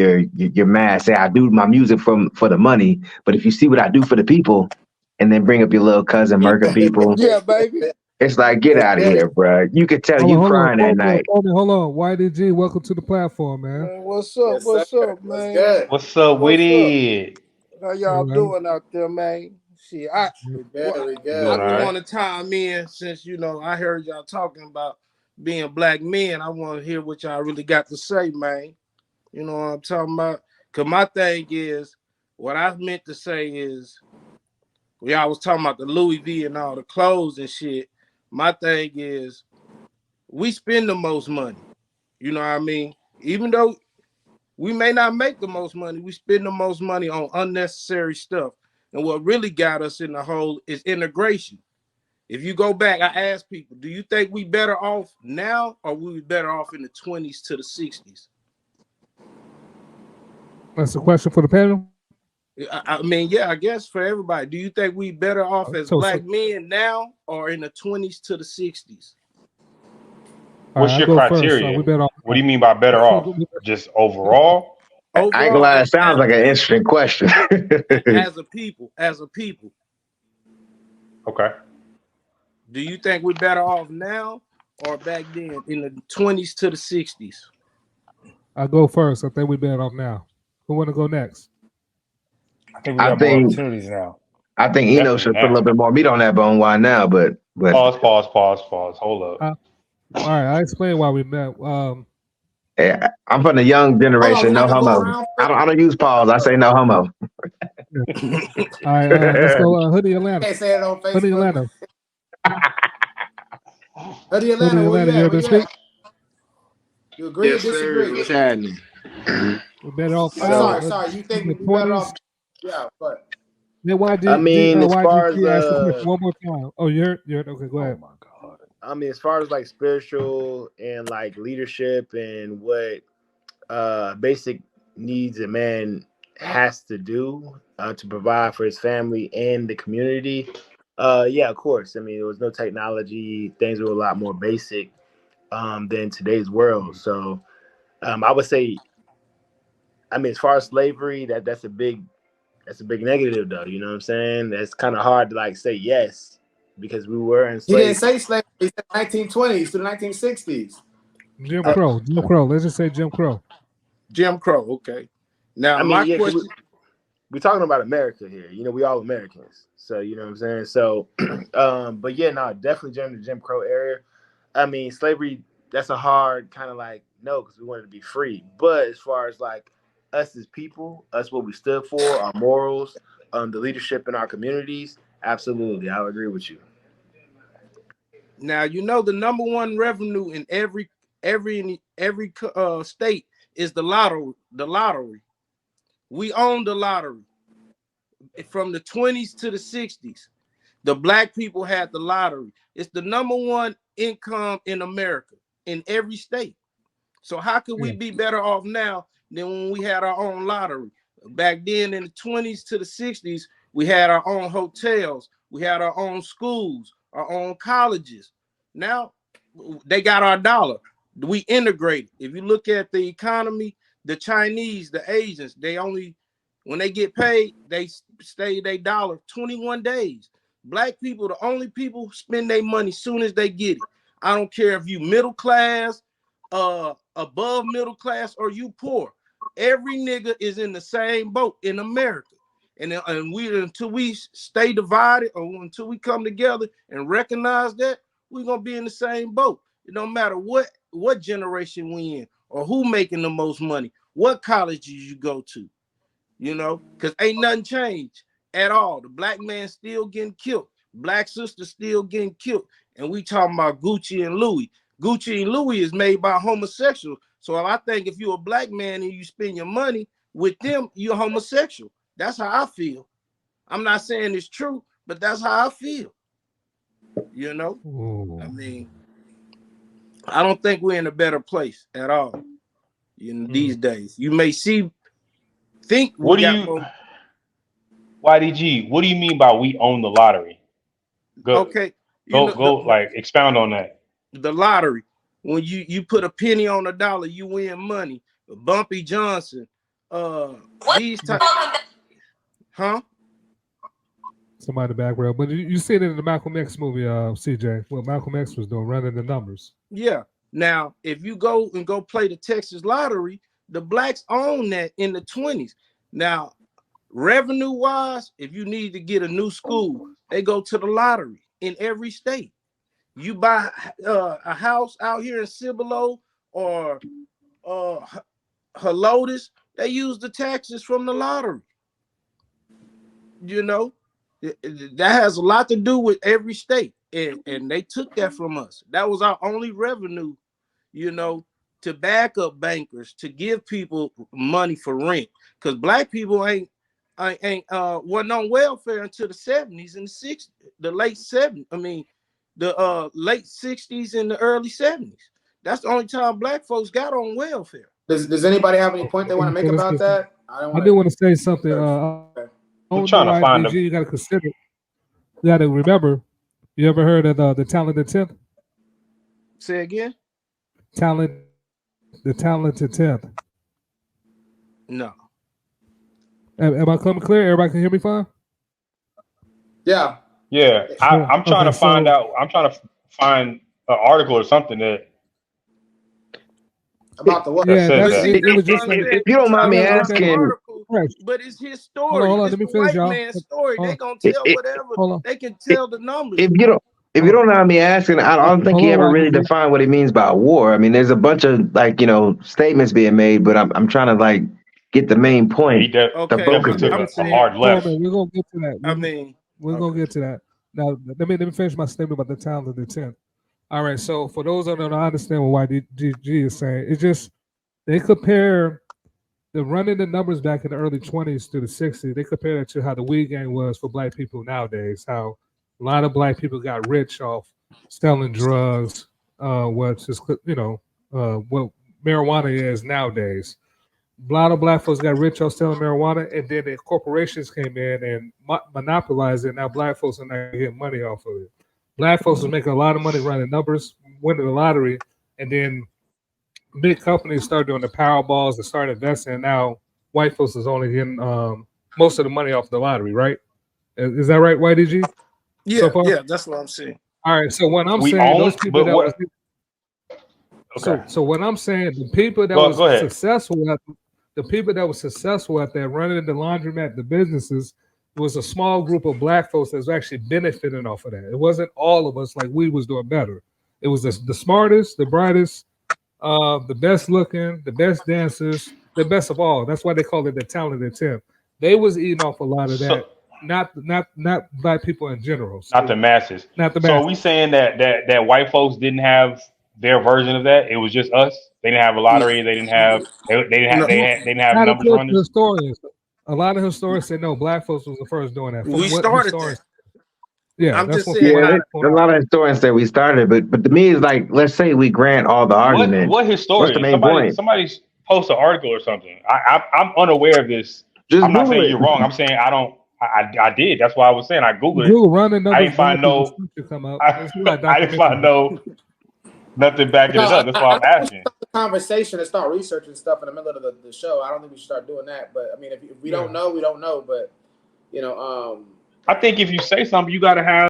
your mad. Say I do my music for the money, but if you see what I do for the people, and then bring up your little cousin murder people, Yeah, baby. it's like get out of here, bro. You could tell you Hold on, crying that hold on, night. hold on. YDG, welcome to the platform, man. Man, what's up? Yes, What's sir. up, What's man? good? What's up with What's up? it? How Hey, y'all man. doing out there, man? Shit, I We well, good. We You I doing good. all just right? want to chime in since I heard y'all talking about being black men. I want to hear what y'all really got to say, man. You know what I'm talking about? Cause my thing is, what I meant to say is, y'all was talking about the Louis V and all the clothes and shit. My thing is, we spend the most money. You know what I mean? Even though we may not make the most money, we spend the most money on unnecessary stuff. And what really got us in the hole is integration. If you go back, I asked people, do you think we better off now or we better off in the 20s to the 60s? That's a question for the panel. I mean, yeah, I guess for everybody. Do you think we better off as So black men now or in the 20s to the 60s? all right, What's I your go first. criteria? We better off What now. do you mean by better off? Just overall? I ain't gonna Overall, lie, it sounds like an interesting question. as a people, Okay. do you think we're better off now or back then in the 20s to the 60s? I go first. I think we better off now. Who want to go next? I think we I got more think opportunities now. I think Eno Definitely should put a little now. bit more meat on that bone. Why now? But Pause, pause, pause, pause. Hold up. All right, I explain why we met. I'm from the young Hold on. We're generation. No not gonna go homo. around. I don't use pause. I say no homo. All right, let's go. Hoodie Atlanta. Can't say it on Hoodie Facebook. Atlanta. Hoodie Hoodie Atlanta, where Atlanta. you You at? able Where to you speak? at? You agree or Yes, sir. disagree? What's happening? We better off Oh, now. sorry, So, sorry. You In think the we better off? 20s. Yeah, but Then why I did mean, as far as YGG ask the question one more time? Oh, you heard. Okay, go Oh ahead. my God. I mean, as far as like spiritual and like leadership and what basic needs a man has to do to provide for his family and the community. Yeah, of course. I mean, there was no technology; things were a lot more basic than today's world. So, I would say, I mean, as far as slavery, that's a big negative, though. You know what I'm saying? That's kind of hard to like say yes because we were he didn't enslaved. say slavery. He said 1920s to the 1960s. Jim Uh, Crow. Jim Crow. Let's just say Jim Crow. Jim Crow, okay. Now, I mean, my yeah, 'cause question, we're talking about America here. You know, we all Americans. So you know what I'm saying. So, but yeah, no, definitely during the Jim Crow era. I mean, slavery. That's a hard kind of like no, because we wanted to be free. But as far as like us as people, us what we stood for, our morals, the leadership in our communities, absolutely, I would agree with you. now the number one revenue in every state is the lottery. The lottery. We own the lottery from the 20s to the 60s. The black people had the lottery. It's the number one income in America in every state. So how could we Yeah. be better off now than when we had our own lottery? Back then in the 20s to the 60s, we had our own hotels, we had our own schools, our own colleges. Now they got our dollar. We integrated. If you look at the economy, the Chinese, the Asians, they only when they get paid, they stay their dollar 21 days. Black people, the only people spend their money soon as they get it. I don't care if you middle class, above middle class, or you poor. Every nigga is in the same boat in America. And we until we stay divided or until we come together and recognize that, we're gonna be in the same boat. It don't matter what generation we in or who making the most money, what colleges you go to, because ain't nothing changed at all. The black man still getting killed, black sister still getting killed, and we talking about Gucci and Louis. Gucci and Louis is made by homosexuals. So I think if you're a black man and you spend your money with them, you're homosexual. That's how I feel. I'm not saying it's true, but that's how I feel. You know, I Ooh. mean, I don't think we're in a better place at all in these days. You may think we What do got you, more. YDG? What do you mean by we own the lottery? Go, Okay, go. Like expound on that. the lottery. When you put a penny on a dollar, you win money. Bumpy Johnson, these type, huh? Somebody in the background, but you see it in the Malcolm X movie, CJ. What Malcolm X was doing, running the numbers. Yeah. Now, if you go play the Texas lottery, the blacks own that in the 20s. Now, revenue wise, if you need to get a new school, they go to the lottery in every state. You buy a house out here in Cibolo or Helotes, they use the taxes from the lottery. You know, that has a lot to do with every state, and they took that from us. That was our only revenue, you know, to back up bankers, to give people money for rent, because black people wasn't on welfare until the 70s and the 60s, the late 70s. I mean, the late 60s and the early 70s. That's the only time black folks got on welfare. Does anybody have any point they want to make about that? I do want to say something. I'm trying to find them. You got to consider. You got to remember. You ever heard of the talented 10th? Say again. The talented 10th. No. Am I coming clear? Everybody can hear me fine? Yeah. Yeah. I'm trying to find out. I'm trying to find an article or something that. About the what? Yeah, it was just like, if you don't mind me asking, but it's his story. Hold on, it's let me the finish, white y'all. man's story. They gonna tell whatever. They can tell the numbers. If you don't mind me asking, I don't think he ever really defined what he means by war. I mean, there's a bunch of statements being made, but I'm trying to get the main point. He definitely took a hard left. We're gonna get to that. We're gonna get to that. Now, let me finish my statement about the talented 10th. All right, so for those that don't understand what YDG is saying, it's just they compare the running the numbers back in the early 20s to the 60s. They compare it to how the weed game was for black people nowadays. How a lot of black people got rich off selling drugs, what marijuana is nowadays. A lot of black folks got rich off selling marijuana, and then the corporations came in and monopolized it. Now black folks are not getting money off of it. Black folks are making a lot of money running numbers, winning the lottery, and then big companies start doing the Powerballs and start investing. And now white folks is only getting most of the money off the lottery, right? Is that right, YDG? Yeah, so far? Yeah, that's what I'm saying. All right, so what I'm saying, those people that was so what I'm saying, the people that was successful at the people that were successful at that, running the laundromat, the businesses, was a small group of black folks that was actually benefiting off of that. It wasn't all of us like we was doing better. It was the smartest, the brightest, the best looking, the best dancers, the best of all. That's why they call it the talented 10th. They was eating off a lot of that. Not black people in general. So, not the masses. Not the masses. So are we saying that white folks didn't have their version of that? It was just us. They didn't have a lottery. They didn't have. They didn't have numbers runners. Historians. A lot of historians say no. Black folks was the first doing that. We started that. Yeah, I'm just saying. A lot of historians say we started, but to me, it's like, let's say we grant all the argument. What historian? What's the main point? Somebody post an article or something. I'm unaware of this. Just I'm not Google saying it. you're wrong. I'm saying I don't. I did. That's why I was saying I googled it. I didn't find no. I didn't find no. Nothing backing it up. That's why I'm asking. Conversation and start researching stuff in the middle of the show. I don't think we should start doing that. But I mean, if we don't know, we don't know. But I think if you say something, you got to have